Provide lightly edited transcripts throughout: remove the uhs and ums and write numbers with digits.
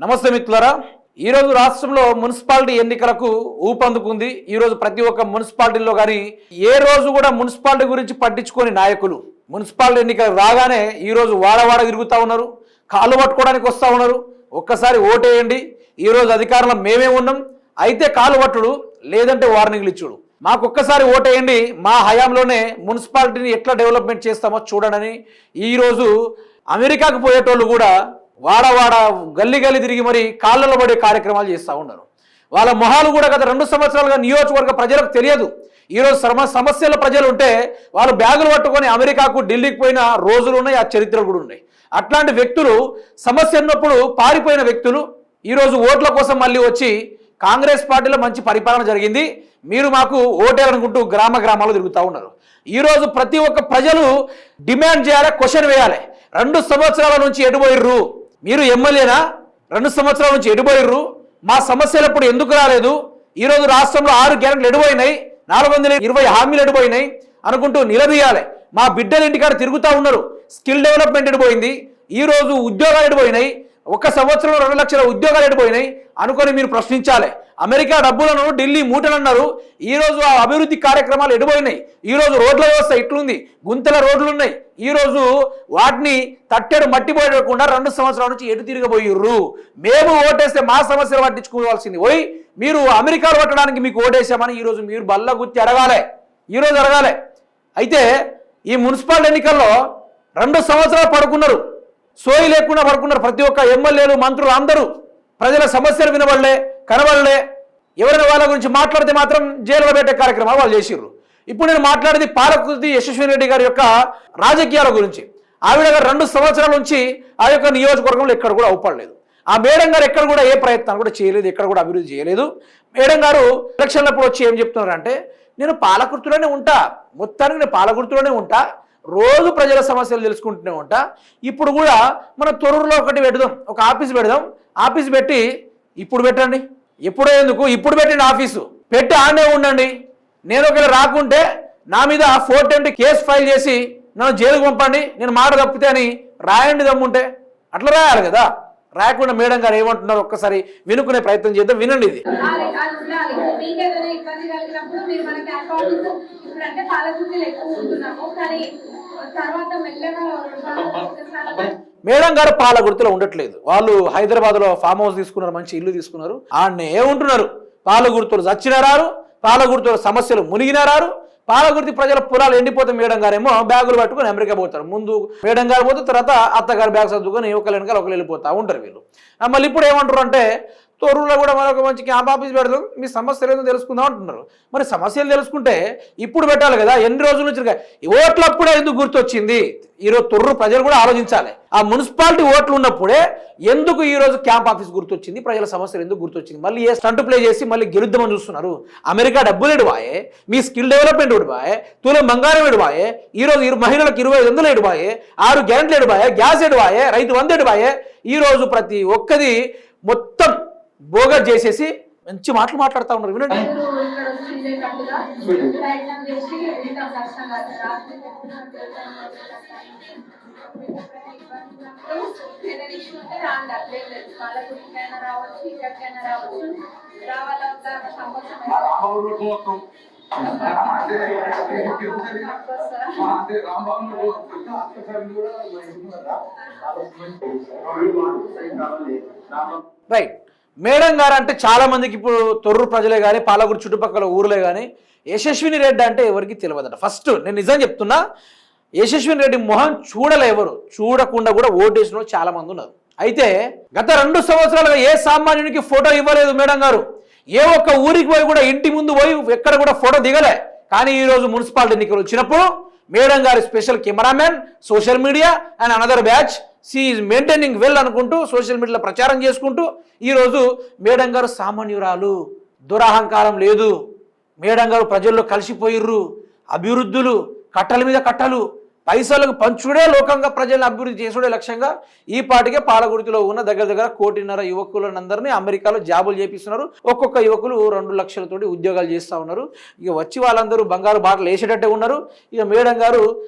నమస్తే మిత్రులారా, ఈరోజు రాష్ట్రంలో మున్సిపాలిటీ ఎన్నికలకు ఊపందుకుంది. ఈరోజు ప్రతి ఒక్క మున్సిపాలిటీలో కానీ ఏ రోజు కూడా మున్సిపాలిటీ గురించి పట్టించుకొని నాయకులు మున్సిపాలిటీ ఎన్నికలు రాగానే ఈరోజు వాడవాడ తిరుగుతూ ఉన్నారు, కాళ్ళు పట్టుకోవడానికి వస్తూ ఉన్నారు. ఒక్కసారి ఓటేయండి, ఈరోజు అధికారంలో మేమే ఉన్నాం, అయితే కాలు పట్టుడు లేదంటే వార్నింగ్లు ఇచ్చుడు, మాకు ఒక్కసారి ఓటేయండి, మా హయాంలోనే మున్సిపాలిటీని ఎట్లా డెవలప్మెంట్ చేస్తామో చూడనని ఈరోజు అమెరికాకు పోయేటోళ్ళు కూడా వాడవాడ గల్లీ గల్లీ తిరిగి మరి కాళ్ళలో పడే కార్యక్రమాలు చేస్తూ ఉన్నారు. వాళ్ళ మొహాలు కూడా గత 2 సంవత్సరాలుగా నియోజకవర్గ ప్రజలకు తెలియదు. ఈరోజు సమస్యల ప్రజలు ఉంటే వాళ్ళు బ్యాగులు పట్టుకొని అమెరికాకు ఢిల్లీకి పోయిన రోజులు ఉన్నాయి, ఆ చరిత్రలు కూడా ఉన్నాయి. అట్లాంటి వ్యక్తులు సమస్య ఉన్నప్పుడు పారిపోయిన వ్యక్తులు ఈరోజు ఓట్ల కోసం మళ్ళీ వచ్చి కాంగ్రెస్ పార్టీలో మంచి పరిపాలన జరిగింది, మీరు మాకు ఓటేయాలనుకుంటూ గ్రామాలు తిరుగుతూ ఉన్నారు. ఈరోజు ప్రతి ఒక్క ప్రజలు డిమాండ్ చేయాలి, క్వశ్చన్ వేయాలి. 2 సంవత్సరాల నుంచి ఎటుపోయిర్రు, మీరు ఎమ్మెల్యేనా? 2 సంవత్సరాల నుంచి ఎటుపోయిర్రు, మా సమస్యలు ఎప్పుడు ఎందుకు రాలేదు? ఈరోజు రాష్ట్రంలో 6 గ్యారెంటీలు ఎటుపోయినాయి, 420 హామీలు ఎటుపోయినాయి అనుకుంటూ నిలదీయాలి. మా బిడ్డలు ఇంటికాడ తిరుగుతూ ఉన్నారు, స్కిల్ డెవలప్మెంట్ ఎడిపోయింది, ఈరోజు ఉద్యోగాలు ఎడిపోయినాయి, 1 సంవత్సరంలో 2 లక్షల ఉద్యోగాలు ఎడిపోయినాయి అనుకొని మీరు ప్రశ్నించాలి. అమెరికా డబ్బులను ఢిల్లీ మూటలు అన్నారు, ఈరోజు ఆ అభివృద్ధి కార్యక్రమాలు ఎడిపోయినాయి. ఈరోజు రోడ్ల వ్యవస్థ ఇట్లుంది, గుంతల రోడ్లు ఉన్నాయి, ఈరోజు వాటిని తట్టెడు మట్టిపోయకుండా 2 సంవత్సరాల నుంచి ఎటు తిరగబోయిర్రు. మేము ఓటేస్తే మా సమస్యలు పట్టించుకోవాల్సింది పోయి మీరు అమెరికాలో పట్టడానికి మీకు ఓటేసామని ఈరోజు మీరు బల్ల గుర్తి అడగాలి, ఈరోజు అడగాలి. అయితే ఈ మున్సిపల్ ఎన్నికల్లో 2 సంవత్సరాలు పడుకున్నారు, సోయి లేకుండా పడుకున్నారు. ప్రతి ఒక్క ఎమ్మెల్యేలు మంత్రులు అందరూ ప్రజల సమస్యలు వినబడలే, కనబడలే. ఎవరైనా వాళ్ళ గురించి మాట్లాడితే మాత్రం జైలులో పెట్టే కార్యక్రమాలు వాళ్ళు చేసిర్రు. ఇప్పుడు నేను మాట్లాడేది పాలకుర్తి యశస్విని రెడ్డి గారి యొక్క రాజకీయాల గురించి. ఆవిడ గారు 2 సంవత్సరాల నుంచి ఆ యొక్క నియోజకవర్గంలో ఎక్కడ కూడా అవపడలేదు. ఆ మేడం గారు ఎక్కడ కూడా ఏ ప్రయత్నం కూడా చేయలేదు, ఎక్కడ కూడా అభివృద్ధి చేయలేదు. మేడం గారు ఎలక్షన్లప్పుడు వచ్చి ఏం చెప్తున్నారంటే, నేను పాలకుర్తిలోనే ఉంటా, మొత్తానికి నేను పాలకుర్తిలోనే ఉంటా, రోజు ప్రజల సమస్యలు తెలుసుకుంటూనే ఉంటా. ఇప్పుడు కూడా మన తొర్రూరులో ఒకటి పెడదాం, ఒక ఆఫీస్ పెడదాం, ఆఫీస్ పెట్టి ఇప్పుడు పెట్టండి, ఎప్పుడో ఎందుకు ఇప్పుడు పెట్టండి, ఆఫీసు పెట్టి ఆనే ఉండండి. నేను ఒకవేళ రాకుంటే నా మీద 420 కేసు ఫైల్ చేసి నన్ను జైలుకు పంపండి, నేను మాట తప్పితే అని రాయండి, దమ్ముంటే అట్లా రాయాలి కదా. రాయకుండా మేడం గారు ఏమంటున్నారు ఒక్కసారి వినుకునే ప్రయత్నం చేద్దాం, వినండి. ఇది మేడం గారు పాలగుర్తిలో ఉండట్లేదు, వాళ్ళు హైదరాబాద్లో ఫామ్ హౌస్ తీసుకున్నారు, మంచి ఇల్లు తీసుకున్నారు, ఆడనే ఉంటున్నారు. పాలగుర్తులు చచ్చినారారు, పాలగుర్తుల సమస్యలు మునిగినారారు. పాలగుర్తి ప్రజల పొలాలు ఎండిపోతే మేడం గారేమో బ్యాగులు పట్టుకొని అమెరికా పోతారు. ముందు మేడం గారు పోతే తర్వాత అత్తగారు బ్యాగ్ సర్దుకొని ఒకరి వెనకాల ఒకరు వెళ్ళిపోతూ ఉంటారు వీళ్ళు. మళ్ళీ ఇప్పుడు ఏమంటారు అంటే, తొర్రూరులో కూడా మరొక మంచి క్యాంప్ ఆఫీస్ పెడదాం, మీ సమస్యలు ఏదో తెలుసుకుందాం అంటున్నారు. మరి సమస్యలు తెలుసుకుంటే ఇప్పుడు పెట్టాలి కదా, ఎన్ని రోజుల నుంచి ఓట్లప్పుడే ఎందుకు గుర్తొచ్చింది? ఈరోజు తొర్రూరు ప్రజలు కూడా ఆలోచించాలి. ఆ మున్సిపాలిటీ ఓట్లు ఉన్నప్పుడే ఎందుకు ఈరోజు క్యాంప్ ఆఫీస్ గుర్తొచ్చింది, ప్రజల సమస్యలు ఎందుకు గుర్తొచ్చింది? మళ్ళీ ఏ స్టంట్ ప్లే చేసి మళ్ళీ గెలుద్దామని చూస్తున్నారు. అమెరికా డబ్బులు ఎడువాయే, మీ స్కిల్ డెవలప్మెంట్ ఎడువాయే, తులం బంగారం ఎడువాయే, ఈరోజు మహిళలకు 2500 ఎడువాయే, 6 గ్యారెంటీలు ఎడువాయే, గ్యాస్ ఎడువాయే, రైతు బంధు ఎడువాయే. ఈరోజు ప్రతి ఒక్కది మొత్తం బోగస్ చేసేసి మంచి మాటలు మాట్లాడుతూ ఉన్నారు, వినండి. రైట్, మేడం గారు అంటే చాలా మందికి ఇప్పుడు తొర్రూరు ప్రజలే కానీ పాలకుర్తి చుట్టుపక్కల ఊర్లే కానీ యశస్విని రెడ్డి అంటే ఎవరికి తెలియదట. ఫస్ట్ నేను నిజం చెప్తున్నా, యశస్విని రెడ్డి మొహం చూడలే, ఎవరు చూడకుండా కూడా ఓటేసిన వాళ్ళు చాలా మంది ఉన్నారు. అయితే గత 2 సంవత్సరాలుగా ఏ సామాన్యునికి ఫోటో ఇవ్వలేదు మేడం గారు. ఏ ఒక్క ఊరికి పోయి కూడా ఇంటి ముందు పోయి ఎక్కడ కూడా ఫోటో దిగలే. కానీ ఈరోజు మున్సిపాలిటీ ఎన్నికలు వచ్చినప్పుడు మేడం గారి special cameraman, social media and another batch she is maintaining well అనుకుంటూ సోషల్ మీడియాలో ప్రచారం చేసుకుంటూ ఈరోజు మేడం గారు సామాన్యురాలు, దురహంకారం లేదు, మేడం గారు ప్రజల్లో కలిసిపోయిర్రు, అభివృద్ధులు కట్టల మీద కట్టలు, పైసలకు పంచుడే లోకంగా ప్రజలను అభివృద్ధి చేసుడే లక్ష్యంగా ఈ పాటికే పాలగుర్తిలో ఉన్న దగ్గర 1.5 కోటి యువకులందరినీ అమెరికాలో జాబులు చేపిస్తున్నారు. ఒక్కొక్క యువకులు 2 లక్షలతోటి ఉద్యోగాలు చేస్తూ ఉన్నారు. ఇక వచ్చి వాళ్ళందరూ బంగారు బాటలు వేసేటట్టే ఉన్నారు. ఇక మేడం గారు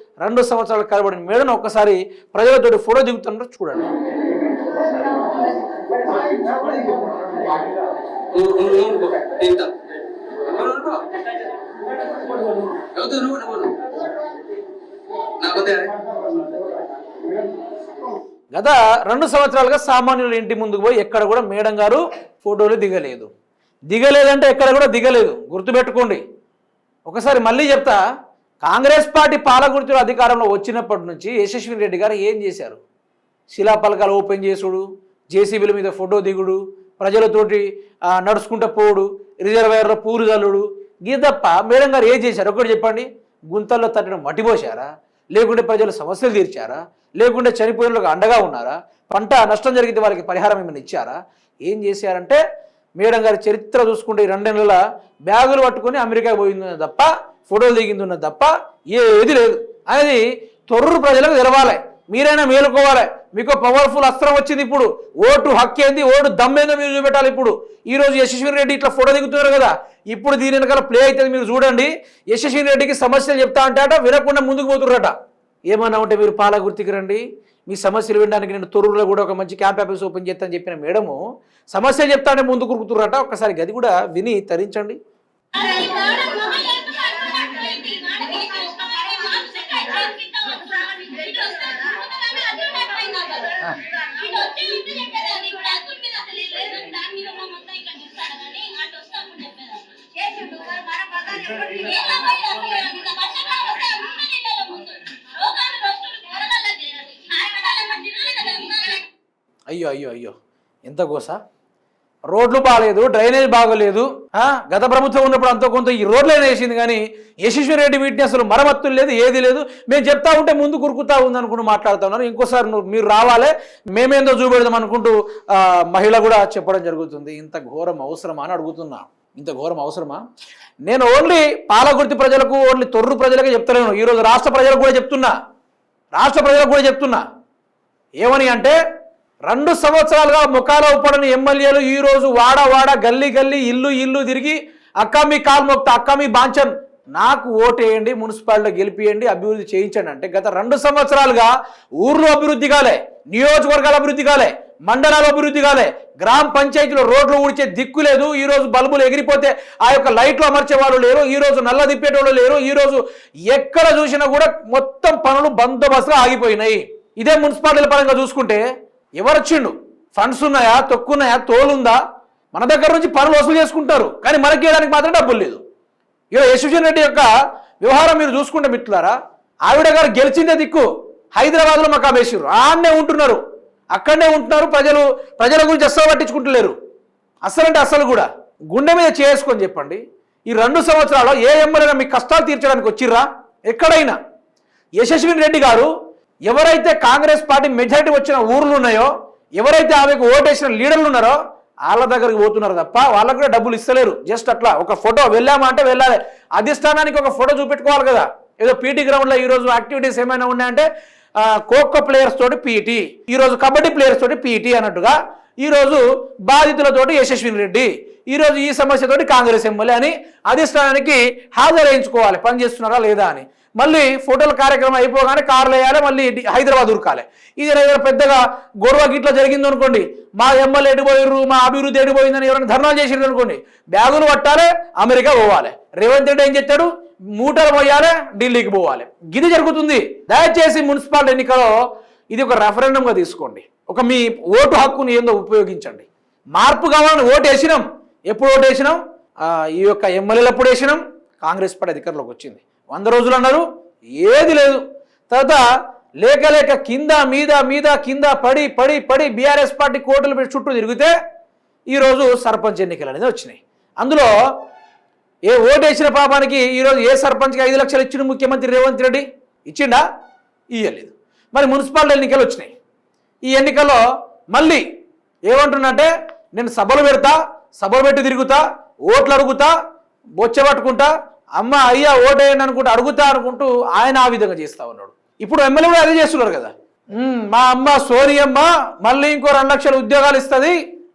2 సంవత్సరాలు కలబడిన మేడం ఒక్కసారి ప్రజలతోటి ఫోటో దిగుతున్నారు, చూడండి. గత 2 సంవత్సరాలుగా సామాన్యుల ఇంటి ముందుకు పోయి ఎక్కడ కూడా మేడం గారు ఫోటోలు దిగలేదంటే ఎక్కడ కూడా దిగలేదు. గుర్తుపెట్టుకోండి. ఒకసారి మళ్ళీ చెప్తా, కాంగ్రెస్ పార్టీ పాలకుర్తిలో అధికారంలో వచ్చినప్పటి నుంచి యశస్విని రెడ్డి గారు ఏం చేశారు? శిలాపలకాలు ఓపెన్ చేసుడు, జేసీబీల మీద ఫోటో దిగుడు, ప్రజలతోటి నడుచుకుంటూ పోవుడు, రిజర్వాయర్లో పూరు చల్లుడు, గీతప్ప మేడం గారు ఏం చేశారు? ఒకటి చెప్పండి. గుంతల్లో తట్టిన మట్టి పోసారా? లేకుంటే ప్రజల సమస్యలు తీర్చారా? లేకుంటే చనిపోయిన వాళ్ళకి అండగా ఉన్నారా? పంట నష్టం జరిగితే వారికి పరిహారం ఏమైనా ఇచ్చారా? ఏం చేశారంటే మేడం గారి చరిత్ర చూసుకుంటే 2 నెలల బ్యాగులు పట్టుకొని అమెరికా పోయింది తప్ప, ఫోటోలు దిగింది తప్ప ఏది లేదు అనేది తొర్రూరు ప్రజలకు తెలవాలి. మీరైనా మేలుకోవాలి. మీకు పవర్ఫుల్ అస్త్రం వచ్చింది. ఇప్పుడు ఓటు హక్కు ఏంది, ఓటు దమ్మేందో మీరు చూపెట్టాలి. ఇప్పుడు ఈరోజు యశస్విని రెడ్డి ఇట్లా ఫోటో దిగుతున్నారు కదా, ఇప్పుడు దీని వెనకాల ప్లే అవుతుంది. మీరు చూడండి. యశస్విని రెడ్డికి సమస్యలు చెప్తా అంటే వినకుండా ముందుకు పోతుర్రట. ఏమన్నా ఉంటే మీరు పాలగుర్తికి రండి, మీ సమస్యలు వినడానికి నేను తొర్రూరులో కూడా ఒక మంచి క్యాంప్ ఆఫీస్ ఓపెన్ చేస్తానని చెప్పిన మేడము సమస్యలు చెప్తానే ముందుకు కురుకుతుర్రట. ఒకసారి గది కూడా విని తరించండి. అయ్యో అయ్యో అయ్యో, ఎంత గోస. రోడ్లు బాగాలేదు, డ్రైనేజ్ బాగోలేదు. గత ప్రభుత్వం ఉన్నప్పుడు అంత కొంత ఈ రోడ్లైనా వేసింది, కానీ యశస్వి రెడ్డి వీటిని అసలు మరమ్మతులు లేదు, ఏది లేదు. మేము చెప్తా ఉంటే ముందు కురుకుతా ఉంది అనుకుంటూ మాట్లాడుతూ ఉన్నారు. ఇంకోసారి మీరు రావాలి, మేమేందో చూపెడదాం అనుకుంటూ మహిళ కూడా చెప్పడం జరుగుతుంది. ఇంత ఘోరం అవసరమా అని అడుగుతున్నా. ఇంత ఘోరం అవసరమా? నేను ఓన్లీ పాలకుర్తి ప్రజలకు, ఓన్లీ తొర్రూరు ప్రజలకే చెప్తలేను. ఈరోజు రాష్ట్ర ప్రజలకు కూడా చెప్తున్నా. ఏమని అంటే 2 సంవత్సరాలుగా ముఖాల ఉప్పడని ఎమ్మెల్యేలు ఈరోజు వాడ గల్లీ ఇల్లు తిరిగి అక్క మీ కాలు మొక్తా, అక్క మీ బాంచన్, నాకు ఓటేయండి, మున్సిపాలిటీలో గెలిపియండి, అభివృద్ధి చేయించండి అంటే గత 2 సంవత్సరాలుగా ఊర్లు అభివృద్ధి కాలే, నియోజకవర్గాల అభివృద్ధి కాలే, మండలాల అభివృద్ధి కాలే, గ్రామ పంచాయతీలో రోడ్లు ఊడ్చే దిక్కు లేదు. ఈరోజు బల్బులు ఎగిరిపోతే ఆ యొక్క లైట్లు అమర్చే వాళ్ళు లేరు. ఈరోజు నల్ల తిప్పేటోళ్ళు లేరు. ఈరోజు ఎక్కడ చూసినా కూడా మొత్తం పనులు బందోబస్తుగా ఆగిపోయినాయి. ఇదే మున్సిపాలిటీల పరంగా చూసుకుంటే ఎవరొచ్చిండు? ఫండ్స్ ఉన్నాయా, తొక్కున్నాయా, తోలుందా? మన దగ్గర నుంచి పనులు వసూలు చేసుకుంటారు, కానీ మనకి వేయడానికి మాత్రం డబ్బులు లేదు. ఇలా యశస్వి రెడ్డి యొక్క వ్యవహారం మీరు చూసుకుంటే మిత్రులారా, ఆవిడ గారు గెలిచిందే దిక్కు హైదరాబాద్లో మకాం వేసిర్రు, ఆడనే ఉంటున్నారు, అక్కడనే ఉంటున్నారు. ప్రజల గురించి అస్సలు పట్టించుకుంటలేరు. అస్సలు కూడా గుండె మీద చేసుకొని చెప్పండి. ఈ 2 సంవత్సరాల్లో ఏ ఎమ్మెల్యేగా మీ కష్టాలు తీర్చడానికి వచ్చిర్రా? ఎక్కడైనా యశస్విని రెడ్డి గారు ఎవరైతే కాంగ్రెస్ పార్టీ మెజారిటీ వచ్చిన ఊర్లు ఉన్నాయో, ఎవరైతే ఆమెకు ఓటేసిన లీడర్లు ఉన్నారో వాళ్ళ దగ్గరికి పోతున్నారు తప్ప వాళ్ళకు కూడా డబ్బులు ఇస్తలేరు. జస్ట్ అట్లా ఒక ఫోటో వెళ్ళామా అంటే వెళ్ళాలి, అధిష్టానానికి ఒక ఫోటో చూపెట్టుకోవాలి కదా. ఏదో పీటీ గ్రౌండ్లో ఈరోజు యాక్టివిటీస్ ఏమైనా ఉన్నాయంటే ఖోఖో ప్లేయర్స్ తోటి పీటీ, ఈరోజు కబడ్డీ ప్లేయర్స్ తోటి పీటీ అన్నట్టుగా ఈరోజు బాధితులతోటి యశస్విని రెడ్డి, ఈరోజు ఈ సమస్యతోటి కాంగ్రెస్ ఎమ్మెల్యే అని అధిష్టానానికి హాజరేయించుకోవాలి పనిచేస్తున్నారా లేదా అని. మళ్ళీ ఫోటోల కార్యక్రమం అయిపోగానే కార్లు వేయాలి, మళ్ళీ హైదరాబాద్ ఉరకాలి. ఇది ఏదైనా పెద్దగా గొడవ గిట్లా జరిగింది అనుకోండి, మా ఎమ్మెల్యే ఎడిపోయారు, మా అభివృద్ధి ఎడిపోయిందని ఎవరైనా ధర్నాలు చేసిండ్రు అనుకోండి, బ్యాగులు పట్టాలి, అమెరికా పోవాలి. రేవంత్ రెడ్డి ఏం చెప్తాడు? మూటలు పోయాలి, ఢిల్లీకి పోవాలి. గిది జరుగుతుంది. దయచేసి మున్సిపాలిటీ ఎన్నికలో ఇది ఒక రెఫరెండంగా తీసుకోండి. ఒక మీ ఓటు హక్కుని ఏందో ఉపయోగించండి. మార్పు కావాలని ఓటు వేసినాం. ఎప్పుడు ఓటు వేసినాం? ఈ యొక్క ఎమ్మెల్యేలు ఎప్పుడు వేసినాం? కాంగ్రెస్ పార్టీ అధికారంలోకి వచ్చింది. 100 రోజులు అన్నారు, ఏది లేదు. తర్వాత లేక కింద మీద కింద పడి బీఆర్ఎస్ పార్టీ కోర్టులు పెట్టి చుట్టూ తిరిగితే ఈరోజు సర్పంచ్ ఎన్నికలు అనేది వచ్చినాయి. అందులో ఏ ఓటు వేసిన పాపానికి ఈరోజు ఏ సర్పంచ్కి 5 లక్షలు ఇచ్చిన ముఖ్యమంత్రి రేవంత్ రెడ్డి ఇచ్చిండా? ఇయ్యలేదు. మరి మున్సిపాలిటీ ఎన్నికలు వచ్చినాయి. ఈ ఎన్నికల్లో మళ్ళీ ఏమంటున్నంటే నేను సభలు పెట్టి తిరుగుతా, ఓట్లు అడుగుతా, బొచ్చ పట్టుకుంటా, అమ్మ అయ్యా ఓటేయండి అనుకుంటూ అనుకుంటూ ఆయన ఆ విధంగా చేస్తా ఉన్నాడు. ఇప్పుడు ఎమ్మెల్యే కూడా అదే చేస్తున్నారు కదా. మా అమ్మ సోనియమ్మ మళ్ళీ ఇంకో 2 లక్షల ఉద్యోగాలు ఇస్తుంది,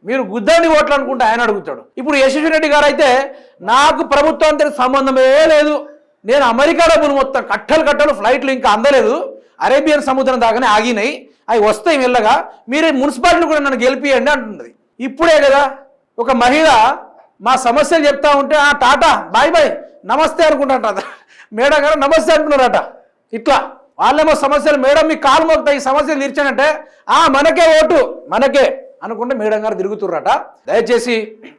మీరు గుద్దండి ఓట్లు అనుకుంటే ఆయన అడుగుతాడు. ఇప్పుడు యశస్వి రెడ్డి గారు అయితే నాకు ప్రభుత్వంతో సంబంధమే లేదు, నేను అమెరికా డబ్బులు మొత్తం కట్టలు ఫ్లైట్లు ఇంకా అందలేదు, అరేబియన్ సముద్రం దాకానే ఆగినాయి, అవి వస్తాయి మెల్లగా, మీరు మున్సిపాలిటీలు కూడా నన్ను గెలిపియండి అంటున్నది. ఇప్పుడే కదా ఒక మహిళ మా సమస్యలు చెప్తా ఉంటే టాటా బాయ్ బాయ్ నమస్తే అనుకుంటారట, మేడం గారు నమస్తే అంటున్నారట. ఇట్లా వాళ్ళేమో సమస్యలు, మేడం మీ కాలు మోగుతాయి ఈ సమస్యలు తీర్చానంటే మనకే ఓటు మనకే అనుకుంటే మేడం గారు తిరుగుతుర్రట. దయచేసి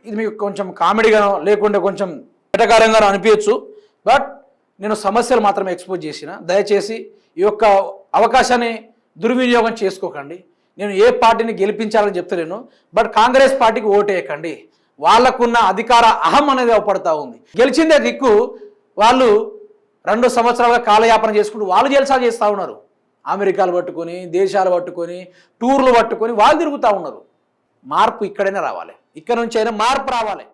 ఇది మీకు కొంచెం కామెడీగానో లేకుంటే కొంచెం ఎటకారంగానో అనిపించచ్చు, బట్ నేను సమస్యలు మాత్రమే ఎక్స్పోజ్ చేసిన. దయచేసి ఈ యొక్క అవకాశాన్ని దుర్వినియోగం చేసుకోకండి. నేను ఏ పార్టీని గెలిపించాలని చెప్తలేను, బట్ కాంగ్రెస్ పార్టీకి ఓటేయకండి. వాళ్ళకున్న అధికార అహం అనేది అవపడతా ఉంది. గెలిచిందే దిక్కు, వాళ్ళు 2 సంవత్సరాలుగా కాలయాపన చేసుకుంటూ వాళ్ళు జల్సాలు చేస్తూ ఉన్నారు. అమెరికాలు పట్టుకొని, దేశాలు పట్టుకొని, టూర్లు పట్టుకొని వాళ్ళు తిరుగుతూ ఉన్నారు. మార్పు ఇక్కడైనా రావాలి, ఇక్కడ నుంచి అయినా మార్పు రావాలి.